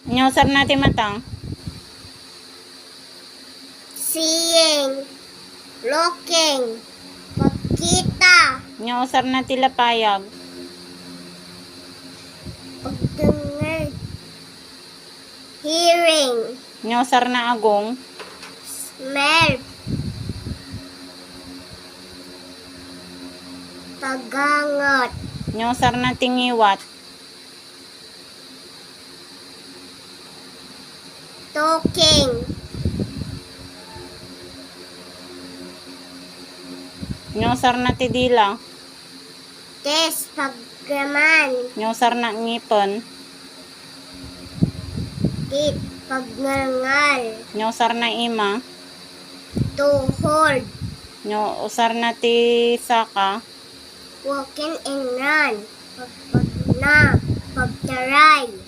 Nyosar natin matang. Seeing. Looking. Pagkita. Nyosar natin lapayag. Pagdengar. Hearing. Nyosar na agong. Smell. Pagangot. Nyosar na tingiwat. Talking. Nyosar na tidila. Test. Paggaman. Nyosar na ngipon. Tit. Pagngangal. Nyosar na ima. To hold. Nyosar na ti saka. Walking and run. Pagpagna. Pagtaray.